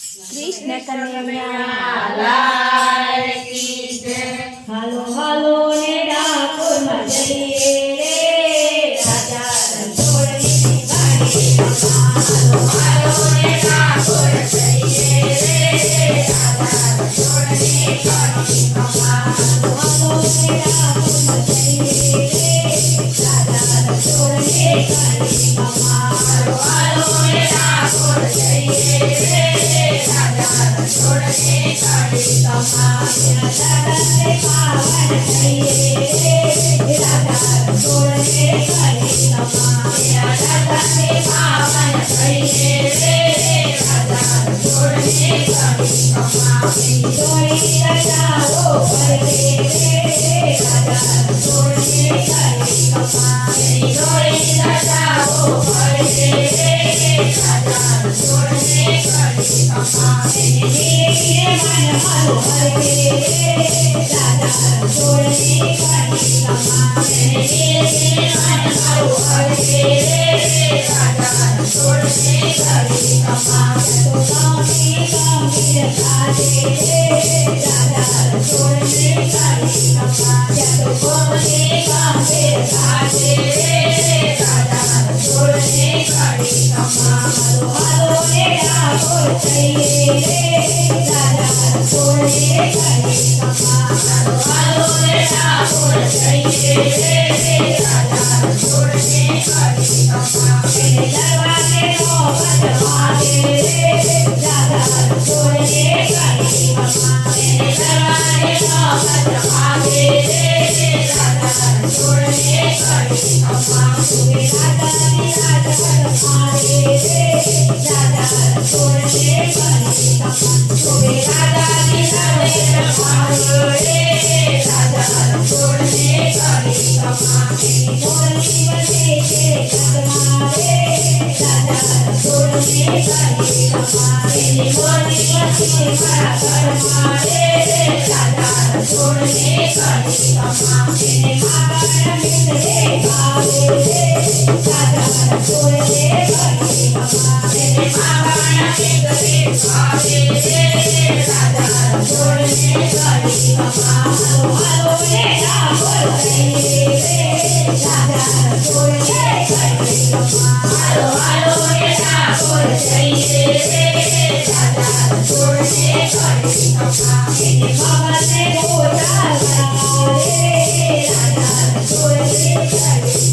કૃષ્ણ કનૈયા લાલ કી જય. હાલો હાલો ને ડાકોરમાં જઈએ રે રાજા રણછોડની વાડી હાલો હાલો ને ડાકોર જઈએ રે રાજા રણછોડની વાડી હાલો હાલો ને ડાકોરમાં જઈએ રે રાજા રણછોડની વાડી હાલો હાલો ને ડાકોર જઈએ રે રાજા રણછોડની વાડી દાદાને પાવન થઈએ રે રાજા રણછોડની વાડી દાદાને પાવન થઈએ રે રાજા રણછોડની વાડી જોડી રાજાઓ વર્ગે રે રાજા રણછોડની વાડી જોડી રાજાઓ ફરશે રે રાજા રણછોડની વાડી ધીરે ધીરે મન મારો વર્ગે રે રાજા રણછોડની વાડી ધીરે ધીરે મન મારું ફરશે રે રાજા રણછોડની વાડી તો ગામની ગામની રાધે રે રાજા રણછોડની વાડી તો ગોમતી ગામે રાધે રે રાજા રણછોડની વાડી હાલો હાલો ને ડાકોર જઈએ રે રાજા રણછોડની વાડી હાલો હાલો ને ડાકોર જઈએ રે રાજા રણછોડની વાડી દરવાજે નો પદમાવે રે રાજા રણછોડની વાડી દરવાજે નો પત્ર આવે રે રાજા રણછોડની વાડી રાજાની રાજા મારે રે રાજા રણછોડની વાડી રાજાની રાધે રમાડો રે રાજા રણછોડની વાડી મોરલી બને છે જગમારે રાજા રણછોડની વાડી એની મોટી વસ્તી મારા ઘરમાં રે રાજા રણછોડની વાડી એને માગણ મિત્રે ભાવે રે રાજા રણછોડની વાડી એને માગણ દીકરી ભાવે રે રાજા રણછોડની વાડી હાલો હાલો ને ડાકોર જઈએ રે રાજા રણછોડની વાડી હાલો હાલો ને ડાકોર જઈએ રે રાજા રણછોડની વાડી એને બાબાને બોલાવ્યા રે રાજા રણછોડની વાડી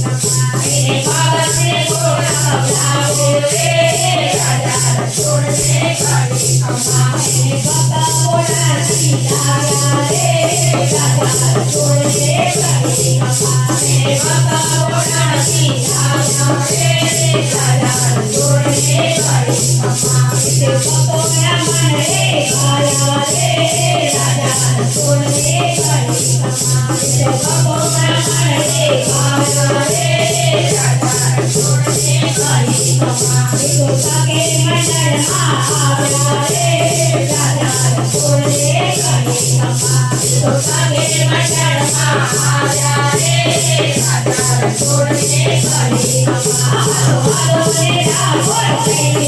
એને બાબાને બોલાવડાવો રે રાજા રણછોડની વાડી એને બાબા બોલાવી લાવ્યા રે રાજા રણછોડની વાડી એને બાબા બોલાવી લાવ્યા રે રાજા રણછોડની વાડી તે બાબોના મનરે આયા રે રાજા રણછોડની વાડી તે બાબોના મનરે આવ્યા રે રાજા રણછોડની વાડી તો કાકે મંડળમાં આવ્યા રે રાજા રણછોડની વાડી તો કાગે મંડળમાં આવ્યા રે રાજા રણછોડની વાડી હાલો હાલો રે ડાકોર જઈએ